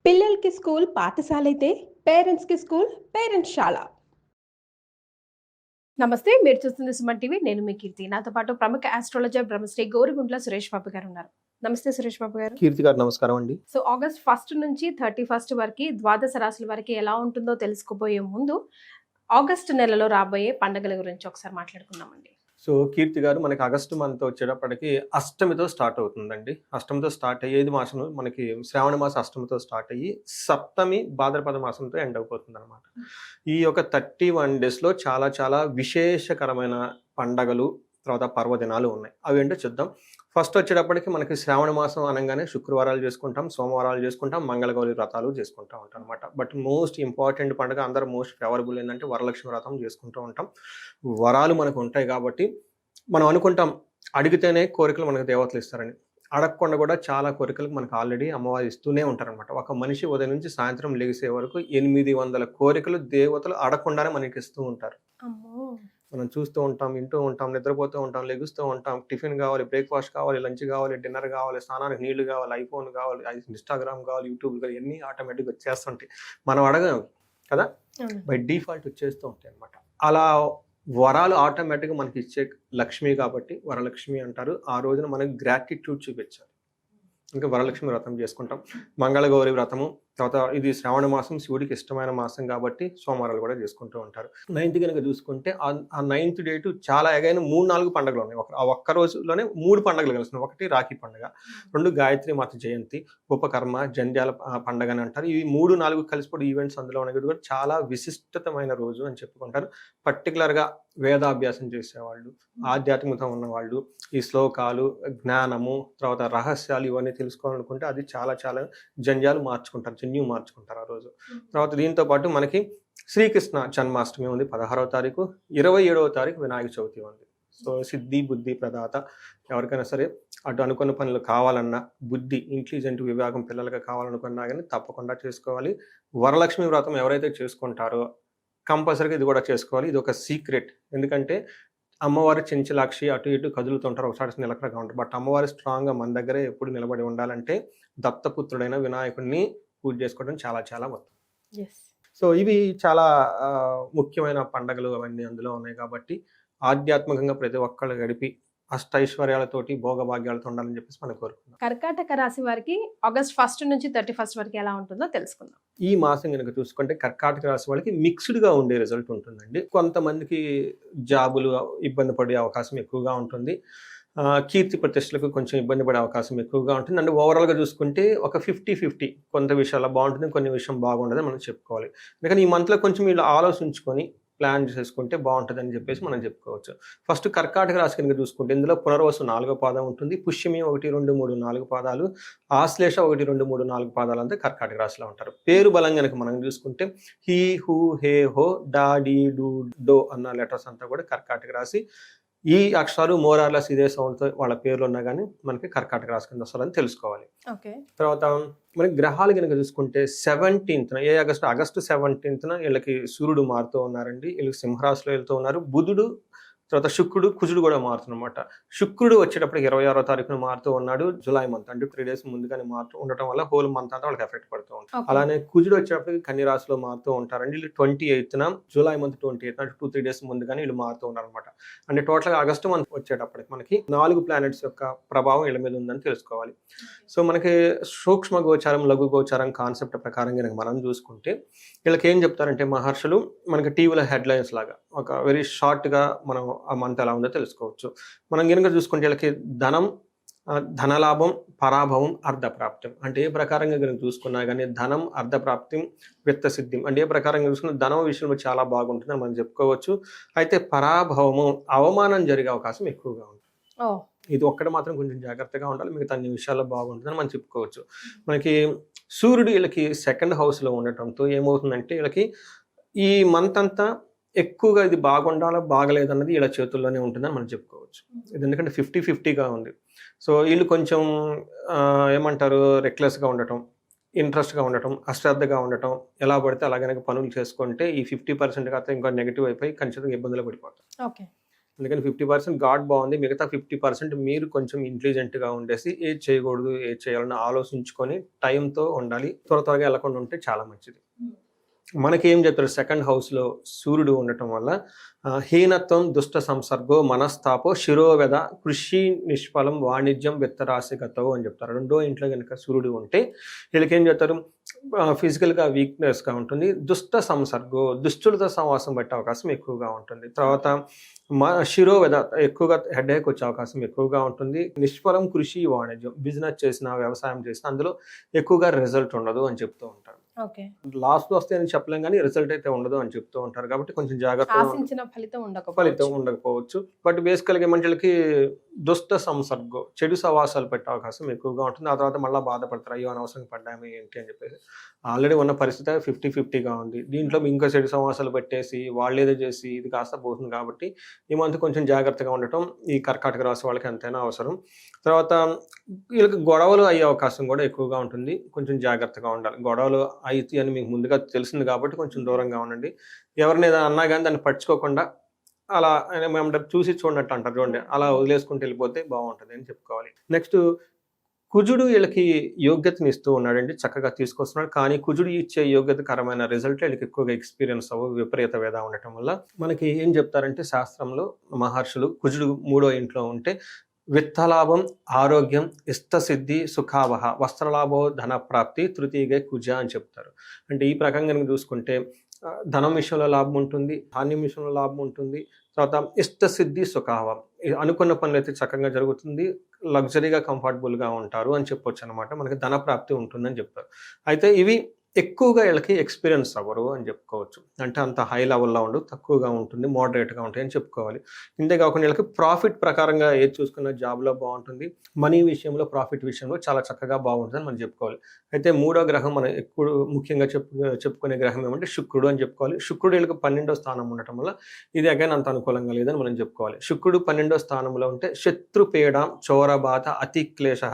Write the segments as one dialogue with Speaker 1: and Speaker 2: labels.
Speaker 1: పిల్లలకి స్కూల్ పాఠశాలైతే పేరెంట్స్‌కి స్కూల్ పేరెంట్స్‌శాల. నమస్తే. మీరు చూస్తుంది సుమన్ టీవీ. నేను మీ కీర్తి. నాతో పాటు ప్రముఖ ఆస్ట్రాలజర్ బ్రహ్మశ్రీ గోరుగుంట్ల సురేష్ బాబు గారు ఉన్నారు. నమస్తే సురేష్ బాబు గారు.
Speaker 2: కీర్తి గారు నమస్కారం అండి.
Speaker 1: సో ఆగస్ట్ 1 నుంచి 31 వరకు ద్వాదశ రాశుల వరకు ఎలా ఉంటుందో తెలుసుకోబోయే ముందు ఆగస్ట్ నెలలో రాబోయే పండుగల గురించి ఒకసారి మాట్లాడుకుందామండి.
Speaker 2: సో కీర్తి గారు, మనకి ఆగస్టు మంత్ వచ్చేటప్పటికి అష్టమితో స్టార్ట్ అవుతుందండి. అష్టమితో స్టార్ట్ అయ్యేది మాసం మనకి శ్రావణ మాసం అష్టమితో స్టార్ట్ అయ్యి సప్తమి భాద్రపద మాసంతో ఎండ్ అయిపోతుంది అనమాట. ఈ యొక్క 31 డేస్లో చాలా చాలా విశేషకరమైన పండగలు తర్వాత పర్వదినాలు ఉన్నాయి. అవి ఏంటో చూద్దాం. ఫస్ట్ వచ్చేటప్పటికి మనకి శ్రావణ మాసం అనగానే శుక్రవారాలు చేసుకుంటాం, సోమవారాలు చేసుకుంటాం, మంగళగౌరి వ్రతాలు చేసుకుంటూ ఉంటాం అనమాట. బట్ మోస్ట్ ఇంపార్టెంట్ పండుగ, అందరూ మోస్ట్ ఫేవరబుల్ ఏంటంటే వరలక్ష్మి వ్రతం చేసుకుంటూ ఉంటాం. వరాలు మనకు ఉంటాయి కాబట్టి మనం అనుకుంటాం అడిగితేనే కోరికలు మనకు దేవతలు ఇస్తారని. అడగకుండా కూడా చాలా కోరికలకు మనకు ఆల్రెడీ అమ్మవారు ఇస్తూనే ఉంటారనమాట. ఒక మనిషి ఉదయం నుంచి సాయంత్రం లెగిసే వరకు 800 కోరికలు దేవతలు అడగకుండానే మనకి ఇస్తూ ఉంటారు. మనం చూస్తూ ఉంటాం, వింటూ ఉంటాం, నిద్రపోతూ ఉంటాం, లెగుస్తూ ఉంటాం. టిఫిన్ కావాలి, బ్రేక్ఫాస్ట్ కావాలి, లంచ్ కావాలి, డిన్నర్ కావాలి, స్నానానికి నీళ్లు కావాలి, ఐఫోన్ కావాలి, ఇన్స్టాగ్రామ్ కావాలి, యూట్యూబ్ కావాలి, ఇవన్నీ ఆటోమేటిక్గా వచ్చేస్తుంటాయి. మనం అడగం కదా, బై డిఫాల్ట్ వచ్చేస్తూ ఉంటాయి అనమాట. అలా వరాలు ఆటోమేటిక్గా మనకి ఇచ్చే లక్ష్మి కాబట్టి వరలక్ష్మి అంటారు. ఆ రోజున మనకి గ్రాటిట్యూడ్ చూపించాలి. ఇంకా వరలక్ష్మి వ్రతం చేసుకుంటాం, మంగళగౌరి వ్రతము, తర్వాత ఇది శ్రావణ మాసం, శివుడికి ఇష్టమైన మాసం కాబట్టి సోమవారాలు కూడా చేసుకుంటూ ఉంటారు. 9th కనుక చూసుకుంటే ఆ 9th డేటు చాలా ఎగైన 3-4 పండుగలు ఉన్నాయి. ఆ ఒక్క రోజులోనే 3 పండుగలు కలిసినాయి. ఒకటి రాఖీ పండుగ, 2 గాయత్రి మాత జయంతి, ఉపకర్మ, జంధ్యాల పండుగ అని అంటారు. ఇవి 3-4 కలిసిపోయి ఈవెంట్స్ అందులో ఉన్నాయి కూడా చాలా విశిష్టతమైన రోజు అని చెప్పుకుంటారు. పర్టికులర్గా వేదాభ్యాసం చేసేవాళ్ళు, ఆధ్యాత్మికత ఉన్నవాళ్ళు, ఈ శ్లోకాలు, జ్ఞానము, తర్వాత రహస్యాలు ఇవన్నీ తెలుసుకోవాలనుకుంటే అది చాలా చాలా జంధ్యాలు మార్చుకుంటారు, జన్యు మార్చుకుంటారు ఆ రోజు. తర్వాత దీంతో పాటు మనకి శ్రీకృష్ణ జన్మాష్టమి ఉంది 16వ తారీఖు, 27వ తారీఖు వినాయక చవితి ఉంది. సో సిద్ధి బుద్ధి ప్రదాత, ఎవరికైనా సరే అటు అనుకున్న పనులు కావాలన్నా, బుద్ధి ఇంటెలిజెంట్ విభాగం పిల్లలుగా కావాలనుకున్నా కానీ తప్పకుండా చేసుకోవాలి. వరలక్ష్మి వ్రతం ఎవరైతే చేసుకుంటారో కంపల్సరీగా ఇది కూడా చేసుకోవాలి. ఇది ఒక సీక్రెట్. ఎందుకంటే అమ్మవారి చెంచలాక్షి అటు ఇటు కదులుతుంటారు, ఒకసారి నిలకడగా ఉంటారు. బట్ అమ్మవారి స్ట్రాంగ్గా మన దగ్గరే ఎప్పుడు నిలబడి ఉండాలంటే దత్తపుత్రుడైన వినాయకుడిని పూజ చేసుకోవడం చాలా చాలా మొత్తం. సో ఇవి చాలా ముఖ్యమైన పండుగలు అవన్నీ అందులో ఉన్నాయి కాబట్టి ఆధ్యాత్మికంగా ప్రతి ఒక్కళ్ళు గడిపి అష్టైశ్వర్యాలతోటి భోగభాగ్యాలతో ఉండాలని చెప్పేసి మనం కోరుకుందాం.
Speaker 1: కర్కాటక రాశి వారికి ఆగస్ట్ 1 నుంచి 31 వరకు ఎలా ఉంటుందో తెలుసుకుందాం.
Speaker 2: ఈ మాసం కనుక చూసుకుంటే కర్కాటక రాశి వాళ్ళకి మిక్స్డ్గా ఉండే రిజల్ట్ ఉంటుందండి. కొంతమందికి జాబులు ఇబ్బంది పడే అవకాశం ఎక్కువగా ఉంటుంది, కీర్తి ప్రతిష్టలకు కొంచెం ఇబ్బంది పడే అవకాశం ఎక్కువగా ఉంటుంది. అంటే ఓవరాల్గా చూసుకుంటే ఒక 50-50, కొంత విషయాల్లో బాగుంటుంది, కొన్ని విషయం బాగుండదు మనం చెప్పుకోవాలి. అందుకని ఈ మంత్లో కొంచెం వీళ్ళు ఆలోచించుకొని ప్లాన్ చేసుకుంటే బాగుంటుందని చెప్పేసి మనం చెప్పుకోవచ్చు. ఫస్ట్ కర్కాటక రాశి కనుక చూసుకుంటే ఇందులో పునర్వసు 4వ పాదం ఉంటుంది, పుష్యమి 1, 2, 3, 4 పాదాలు, ఆశ్లేష 1, 2, 3, 4 పాదాలు అంతా కర్కాటక రాశిలో ఉంటారు. పేరు బలం కనుక మనం చూసుకుంటే హీ, హూ, హే, హో, డా, డీ, డూ, డో అన్న లెటర్స్ అంతా కూడా కర్కాటక రాశి. ఈ అక్షరాలు మోరార్లెస్ ఇదే సౌండ్తో వాళ్ళ పేర్లు ఉన్నా కానీ మనకి కర్కాటక రాశి కింద వస్తారని తెలుసుకోవాలి. తర్వాత మనకి గ్రహాలు కనుక చూసుకుంటే 17th ఆగస్టు 17th వీళ్ళకి సూర్యుడు మారుతూ ఉన్నారండి. వీళ్ళకి సింహరాశిలో వెళ్తూ ఉన్నారు. బుధుడు, తర్వాత శుక్రుడు, కుజుడు కూడా మారుతున్నమాట. శుక్రుడు వచ్చేటప్పటికి 26వ తారీఖున మారుతూ ఉన్నాడు. జూలై మంత్ అంటే 3 days ముందుగానే మారుతూ ఉండటం వల్ల హోల్ మంత్ అంతా వాళ్ళకి ఎఫెక్ట్ పడుతూ ఉంటుంది. అలానే కుజుడు వచ్చేటప్పటికి కన్య రాశిలో మారుతూ ఉంటారండి. వీళ్ళు 28th జూలై మంత్ 28th అంటే 2-3 days ముందుగానే వీళ్ళు మారుతూ ఉన్నారు అనమాట. అంటే టోటల్గా ఆగస్టు మంత్ వచ్చేటప్పటికి మనకి 4 ప్లానెట్స్ యొక్క ప్రభావం వీళ్ళ మీద ఉందని తెలుసుకోవాలి. సో మనకి సూక్ష్మ గోచారం, లఘు గోచారం కాన్సెప్ట్ ప్రకారం కనుక మనం చూసుకుంటే వీళ్ళకి ఏం చెప్తారంటే మహర్షులు మనకి టీవీలో హెడ్లైన్స్ లాగా ఒక వెరీ షార్ట్గా మనం ఆ మంత్ ఎలా ఉందో తెలుసుకోవచ్చు. మనం కనుక చూసుకుంటే వీళ్ళకి ధనలాభం, పరాభవం, అర్ధప్రాప్తం. అంటే ఏ ప్రకారంగా కనుక చూసుకున్నా కానీ ధనం, అర్ధప్రాప్తి, విత్తసిద్ధి అంటే ఏ ప్రకారంగా చూసుకున్న ధనం విషయంలో చాలా బాగుంటుందని మనం చెప్పుకోవచ్చు. అయితే పరాభవము, అవమానం జరిగే అవకాశం ఎక్కువగా ఉంటుంది. ఇది ఒక్కటి మాత్రం కొంచెం జాగ్రత్తగా ఉండాలి, మిగతా అన్ని విషయాల్లో బాగుంటుందని మనం చెప్పుకోవచ్చు. మనకి సూర్యుడు వీళ్ళకి 2nd హౌస్లో ఉండటంతో ఏమవుతుందంటే వీళ్ళకి ఈ మంత్ అంతా ఎక్కువగా ఇది బాగుండాలా బాగలేదన్నది ఇలా చేతుల్లోనే ఉంటుందని మనం చెప్పుకోవచ్చు. ఇది ఎందుకంటే 50-50గా ఉంది. సో వీళ్ళు కొంచెం ఏమంటారు రెక్లెస్గా ఉండటం, ఇంట్రెస్ట్గా ఉండటం, అశ్రద్ధగా ఉండటం, ఎలా పడితే అలాగనే పనులు చేసుకుంటే ఈ 50% కాస్త ఇంకా నెగిటివ్ అయిపోయి ఖచ్చితంగా ఇబ్బందులు పడిపోతాం. అందుకని 50% గాడ్ బాగుంది, మిగతా 50% మీరు కొంచెం ఇంటెలిజెంట్గా ఉండేసి ఏది చేయకూడదు ఏది చేయాలని ఆలోచించుకొని టైంతో ఉండాలి. త్వరగా వెళ్లకుండా ఉంటే చాలా మంచిది. మనకేం చెప్తారు, సెకండ్ హౌస్లో సూర్యుడు ఉండటం వల్ల హీనత్వం, దుష్ట సంసర్గో, మనస్తాపో, శిరోవెద, కృషి నిష్ఫలం, వాణిజ్యం, విత్తరాశిగతో అని చెప్తారు. రెండో ఇంట్లో కనుక సూర్యుడు ఉంటే వీళ్ళకి ఏం చెప్తారు, ఫిజికల్గా వీక్నెస్గా ఉంటుంది. దుష్ట సంసర్గో, దుష్టులతో సహవాసం పెట్టే అవకాశం ఎక్కువగా ఉంటుంది. తర్వాత శిరోవెద, ఎక్కువగా హెడేక్ వచ్చే అవకాశం ఎక్కువగా ఉంటుంది. నిష్ఫలం, కృషి, వాణిజ్యం, బిజినెస్ చేసినా వ్యవసాయం చేసినా అందులో ఎక్కువగా రిజల్ట్ ఉండదు అని చెప్తూ ఉంటారు. లాస్ట్ వస్తాయని చెప్పలేం కానీ రిజల్ట్ అయితే ఉండదు అని చెప్తూ ఉంటారు. కాబట్టి కొంచెం జాగ్రత్తగా, ఫలితం ఉండకపోవచ్చు. బట్ బేసికల్గా మనుషులకి దుష్ట సంసర్గం, చెడు సవాసాలు పెట్టే అవకాశం ఎక్కువగా ఉంటుంది. ఆ తర్వాత మళ్ళీ బాధపడతారు, అయ్యో అనవసరంగా పడ్డాము ఏంటి అని చెప్పేసి. ఆల్రెడీ ఉన్న పరిస్థితి 50-50గా ఉంది. దీంట్లో ఇంకా చెడు సవాసాలు పెట్టేసి వాళ్ళు ఏదో చేసి ఇది కాస్త పోతుంది. కాబట్టి ఈ మంత్ కొంచెం జాగ్రత్తగా ఉండటం ఈ కర్కాటక రాశి వాళ్ళకి ఎంతైనా అవసరం. తర్వాత వీళ్ళకి గొడవలు అయ్యే అవకాశం కూడా ఎక్కువగా ఉంటుంది. కొంచెం జాగ్రత్తగా ఉండాలి. గొడవలు అయితే అని మీకు ముందుగా తెలిసింది కాబట్టి కొంచెం దూరంగా ఉండండి. ఎవరిని ఏదైనా అన్నా కానీ దాన్ని పట్టించుకోకుండా అలా మేము చూసి చూడనట్టు అంటారు చూడండి, అలా వదిలేసుకుంటూ వెళ్ళిపోతే బాగుంటుంది అని చెప్పుకోవాలి. నెక్స్ట్ కుజుడు వీళ్ళకి యోగ్యతని ఇస్తూ ఉన్నాడండి, చక్కగా తీసుకొస్తున్నాడు. కానీ కుజుడు ఇచ్చే యోగ్యతకరమైన రిజల్ట్ వీళ్ళకి ఎక్కువగా ఎక్స్పీరియన్స్ అవ్వ, విపరీత వేద ఉండటం వల్ల మనకి ఏం చెప్తారంటే శాస్త్రంలో మహర్షులు, కుజుడు 3వ ఇంట్లో ఉంటే విత్తలాభం, ఆరోగ్యం, ఇష్టసిద్ధి, సుఖావహ, వస్త్రలాభో, ధన ప్రాప్తి, తృతీయగా కుజ అని చెప్తారు. అంటే ఈ ప్రకారం కనుక చూసుకుంటే ధనం విషయంలో లాభం ఉంటుంది, ధాన్యం విషయంలో లాభం ఉంటుంది. తర్వాత ఇష్టసిద్ధి, సుఖావం, అనుకున్న పనులు అయితే చక్కగా జరుగుతుంది, లగ్జరీగా కంఫర్టబుల్గా ఉంటారు అని చెప్పొచ్చు అనమాట. మనకి ధన ప్రాప్తి ఉంటుందని చెప్తారు. అయితే ఇవి ఎక్కువగా వీళ్ళకి ఎక్స్పీరియన్స్ అవ్వరు అని చెప్పుకోవచ్చు. అంటే అంత హై లెవెల్లో ఉండదు, తక్కువగా ఉంటుంది, మోడరేట్గా ఉంటాయి అని చెప్పుకోవాలి. ఇంతేకాకుండా వీళ్ళకి ప్రాఫిట్ ప్రకారంగా ఏది చూసుకున్న జాబ్లో బాగుంటుంది, మనీ విషయంలో, ప్రాఫిట్ విషయంలో చాలా చక్కగా బాగుంటుందని మనం చెప్పుకోవాలి. అయితే 3వ గ్రహం మనం ఎక్కువ ముఖ్యంగా చెప్పుకునే గ్రహం ఏమంటే శుక్రుడు అని చెప్పుకోవాలి. శుక్రుడు వీళ్ళకి 12వ స్థానం ఉండటం వల్ల ఇది అగైన్ అంత అనుకూలంగా లేదని మనం చెప్పుకోవాలి. శుక్రుడు 12వ స్థానంలో ఉంటే శత్రుపీడ, చోరబాధ, అతిక్లేశ,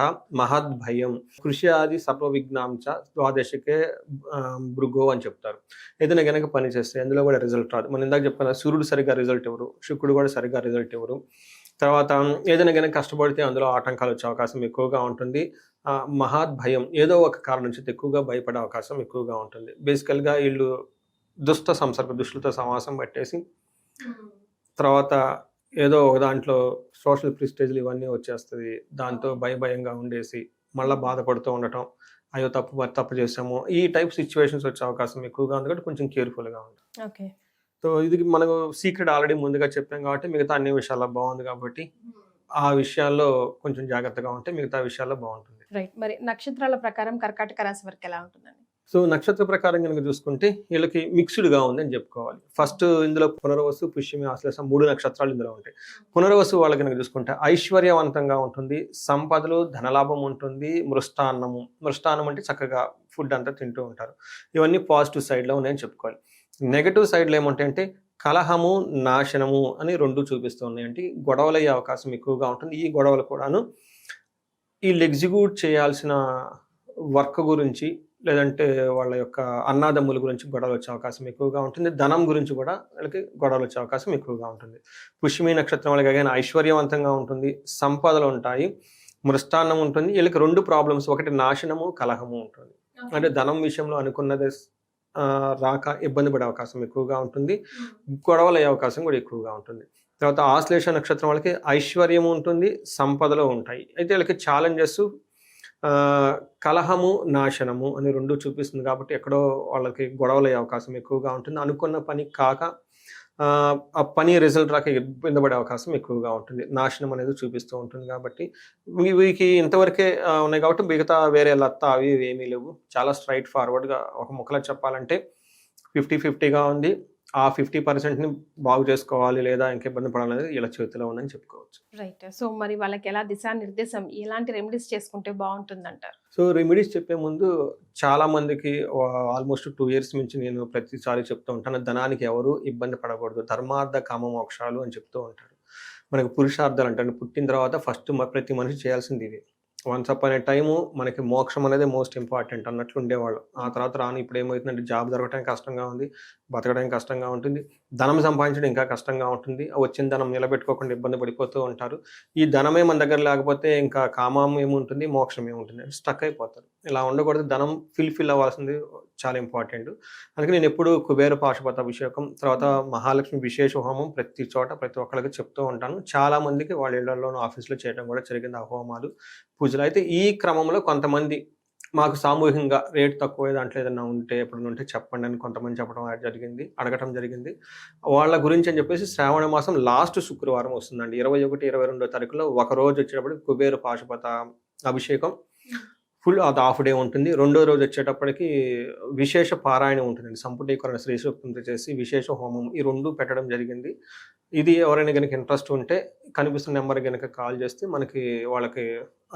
Speaker 2: మహద్భయం, కృషి ఆది సర్వ విఘ్నాంచ, ద్వాదశికే భృగో అని చెప్తారు. ఏదైనా కనుక పని చేస్తే అందులో కూడా రిజల్ట్ రాదు. మనం ఇందాక చెప్పుకున్న సూర్యుడు సరిగ్గా రిజల్ట్ ఇవ్వరు, శుక్రుడు కూడా సరిగ్గా రిజల్ట్ ఇవ్వరు. తర్వాత ఏదైనా కనుక కష్టపడితే అందులో ఆటంకాలు వచ్చే అవకాశం ఎక్కువగా ఉంటుంది. మహాద్భయం, ఏదో ఒక కారణం నుంచి ఎక్కువగా భయపడే అవకాశం ఎక్కువగా ఉంటుంది. బేసికల్గా వీళ్ళు దుష్ట సంసర్గ, దుష్టులతో సమాసం పట్టేసి తర్వాత ఏదో ఒక దాంట్లో సోషల్ ప్రిస్టేజ్లు ఇవన్నీ వచ్చేస్తుంది. దాంతో భయంగా ఉండేసి మళ్ళీ బాధపడుతూ ఉండటం, అయ్యో తప్పు చేసాము, ఈ టైప్ సిచ్యువేషన్స్ వచ్చే అవకాశం ఎక్కువగా ఉంది. కాబట్టి కొంచెం కేర్ఫుల్గా ఉంటుంది. సో ఇది మనం సీక్రెట్ ఆల్రెడీ ముందుగా చెప్పాం కాబట్టి మిగతా అన్ని విషయాల్లో బాగుంది. కాబట్టి ఆ విషయాల్లో కొంచెం జాగ్రత్తగా ఉంటే మిగతా విషయాల్లో బాగుంటుంది.
Speaker 1: రైట్. మరి నక్షత్రాల ప్రకారం కర్కాటక రాశి వరకు ఎలా ఉంటుందండి?
Speaker 2: సో నక్షత్ర ప్రకారం కనుక చూసుకుంటే వీళ్ళకి మిక్స్డ్గా ఉందని చెప్పుకోవాలి. ఫస్ట్ ఇందులో పునర్వసు, పుష్యమి, ఆశ్లేష 3 నక్షత్రాలు ఇందులో ఉంటాయి. పునర్వసు వాళ్ళకి కనుక చూసుకుంటే ఐశ్వర్యవంతంగా ఉంటుంది, సంపదలు, ధనలాభం ఉంటుంది, మృష్టాన్నం అంటే చక్కగా ఫుడ్ అంతా తింటూ ఉంటారు. ఇవన్నీ పాజిటివ్ సైడ్లో ఉన్నాయని చెప్పుకోవాలి. నెగటివ్ సైడ్లో ఏమంటాయంటే కలహము, నాశనము అని 2 చూపిస్తూ ఉన్నాయి. అంటే గొడవలు అయ్యే అవకాశం ఎక్కువగా ఉంటుంది. ఈ గొడవలు కూడాను వీళ్ళు ఎగ్జిక్యూట్ చేయాల్సిన వర్క్ గురించి, లేదంటే వాళ్ళ యొక్క అన్నాదమ్ముల గురించి గొడవలు వచ్చే అవకాశం ఎక్కువగా ఉంటుంది. ధనం గురించి కూడా వాళ్ళకి గొడవలు వచ్చే అవకాశం ఎక్కువగా ఉంటుంది. పుష్యమి నక్షత్రం వాళ్ళకి కానీ ఐశ్వర్యవంతంగా ఉంటుంది, సంపదలు ఉంటాయి, మృష్టాన్నం ఉంటుంది. వీళ్ళకి 2 ప్రాబ్లమ్స్, ఒకటి నాశనము, కలహము ఉంటుంది. అంటే ధనం విషయంలో అనుకున్నది రాక ఇబ్బంది పడే అవకాశం ఎక్కువగా ఉంటుంది, గొడవలు అయ్యే అవకాశం కూడా ఎక్కువగా ఉంటుంది. తర్వాత ఆశ్లేష నక్షత్రం వాళ్ళకి ఐశ్వర్యం ఉంటుంది, సంపదలు ఉంటాయి. అయితే వీళ్ళకి ఛాలెంజెస్ కలహము, నాశనము అని 2 చూపిస్తుంది. కాబట్టి ఎక్కడో వాళ్ళకి గొడవలు అయ్యే అవకాశం ఎక్కువగా ఉంటుంది. అనుకున్న పని కాక ఆ పని రిజల్ట్ రాక ఇబ్బంది పడే అవకాశం ఎక్కువగా ఉంటుంది. నాశనం అనేది చూపిస్తూ ఉంటుంది. కాబట్టి వీరికి ఇంతవరకే ఉన్నాయి. కాబట్టి మిగతా వేరే లత్త అవి ఏమీ లేవు. చాలా స్ట్రైట్ ఫార్వర్డ్గా ఒక ముక్కలో చెప్పాలంటే 50-50గా ఉంది. ఆ 50%ని బాగు చేసుకోవాలి లేదా ఇంకా ఇబ్బంది పడాలనేది ఇలా చేతిలో ఉందని చెప్పుకోవచ్చు.
Speaker 1: రైట్. సో మరి వాళ్ళకి ఎలా దిశానిర్దేశం, ఎలాంటి రెమెడీస్ చేసుకుంటే బాగుంటుంది అంటారు?
Speaker 2: సో రెమెడీస్ చెప్పే ముందు చాలా మందికి ఆల్మోస్ట్ 2 years నుంచి నేను ప్రతిసారి చెప్తూ ఉంటాను, ధనానికి ఎవరు ఇబ్బంది పడకూడదు, ధర్మార్థ కామ మోక్షాలు అని చెప్తూ ఉంటారు. మనకు పురుషార్థాలు అంటే పుట్టిన తర్వాత ఫస్ట్ ప్రతి మనిషి చేయాల్సింది ఇవి. వన్స్ అప్ అనే టైము మనకి మోక్షం అనేది మోస్ట్ ఇంపార్టెంట్ అన్నట్లు ఉండేవాళ్ళు. ఆ తర్వాత రాను ఇప్పుడు ఏమవుతుందంటే జాబ్ దొరకడం కష్టంగా ఉంది. బతకడం కష్టంగా ఉంటుంది. ధనం సంపాదించడం ఇంకా కష్టంగా ఉంటుంది. వచ్చిన ధనం నిలబెట్టుకోకుండా ఇబ్బంది పడిపోతూ ఉంటారు. ఈ ధనమే మన దగ్గర లేకపోతే ఇంకా కామం ఏముంటుంది, మోక్షం ఏముంటుంది, స్టక్ అయిపోతారు. ఇలా ఉండకూడదు. ధనం ఫిల్ అవ్వాల్సింది చాలా ఇంపార్టెంట్. అందుకే నేను ఎప్పుడు కుబేర పాశుపత అభిషేకం, తర్వాత మహాలక్ష్మి విశేష హోమం ప్రతి చోట ప్రతి ఒక్కరికి చెప్తూ ఉంటాను. చాలా మందికి వాళ్ళ ఇళ్లలోనూ ఆఫీస్‌లో చేయడం కూడా జరిగింది ఆ హోమాలు, పూజలు. అయితే ఈ క్రమంలో కొంతమంది మాకు సామూహికంగా రేట్ తక్కువ దాంట్లో ఏదన్నా ఉంటే ఎప్పుడైనా ఉంటే చెప్పండి అని కొంతమంది చెప్పడం జరిగింది, అడగటం జరిగింది. వాళ్ళ గురించి అని చెప్పేసి శ్రావణ మాసం లాస్ట్ శుక్రవారం వస్తుందండి. 21, 22 తారీఖులో ఒకరోజు వచ్చేటప్పటికి కుబేర పాశుపత అభిషేకం ఫుల్ అది హాఫ్ డే ఉంటుంది. రెండో రోజు వచ్చేటప్పటికి విశేష పారాయణం ఉంటుందండి. సంపుటీకరణ శ్రీ సూక్తంతో చేసి విశేష హోమం ఈ 2 పెట్టడం జరిగింది. ఇది ఎవరైనా గనక ఇంట్రెస్ట్ ఉంటే కనిపిస్తున్న నెంబర్ గనక కాల్ చేస్తే మనకి వాళ్ళకి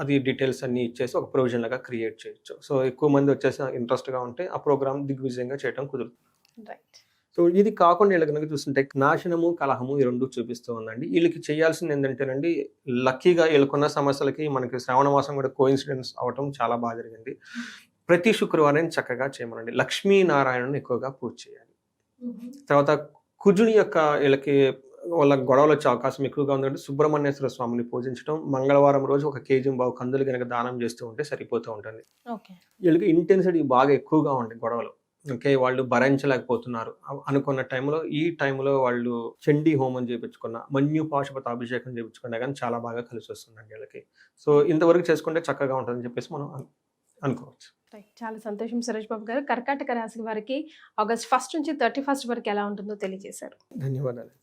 Speaker 2: అది డీటెయిల్స్ అన్నీ ఇచ్చేసి ఒక ప్రొవిజన్ లాగా క్రియేట్ చేయొచ్చు. సో ఎక్కువ మంది వచ్చేసి ఇంట్రెస్ట్‌గా ఉంటే ఆ ప్రోగ్రామ్ దిగ్విజయంగా చేయడం కుదురుతుంది.
Speaker 1: రైట్.
Speaker 2: సో ఇది కాకుండా వీళ్ళ గనక చూస్తుంటే నాశనము, కలహము ఈ 2 చూపిస్తూ ఉందండి. వీళ్ళకి చేయాల్సింది ఏంటంటేనండి, లక్కీగా వీళ్ళకున్న సమస్యలకి మనకి శ్రావణ మాసం కూడా కోయిన్సిడెన్స్ అవ్వటం చాలా బాగా జరిగింది. ప్రతి శుక్రవారం చక్కగా చేయమనండి. లక్ష్మీనారాయణని ఎక్కువగా పూజ చేయాలి. తర్వాత కుజుని యొక్క వీళ్ళకి వాళ్ళ గొడవలు వచ్చే అవకాశం ఎక్కువగా ఉందంటే సుబ్రహ్మణ్యేశ్వర స్వామిని పూజించడం, మంగళవారం రోజు 1 కేజీ కందులు గనక దానం చేస్తూ ఉంటే సరిపోతూ ఉంటుంది.
Speaker 1: ఓకే.
Speaker 2: వీళ్ళకి ఇంటెన్సిటీ బాగా ఎక్కువగా ఉంటాయి గొడవలు. ఓకే. వాళ్ళు భరించలేకపోతున్నారు అనుకున్న టైంలో, ఈ టైంలో వాళ్ళు చండీ హోమం చేపించుకున్న, మన్యు పాశుపత అభిషేకం చేపించుకున్నా గానీ చాలా బాగా కలిసొస్తుందండి వీళ్ళకి. సో ఇంతవరకు చేసుకుంటే చక్కగా ఉంటుందని చెప్పేసి మనం అనుకోవచ్చు.
Speaker 1: రైట్. చాలా సంతోషం సురేష్ బాబు గారు. కర్కాటక రాశి వారికి ఆగస్ట్ 1 నుంచి 31 వరకు ఎలా ఉంటుందో తెలియజేశారు.
Speaker 2: ధన్యవాదాలు.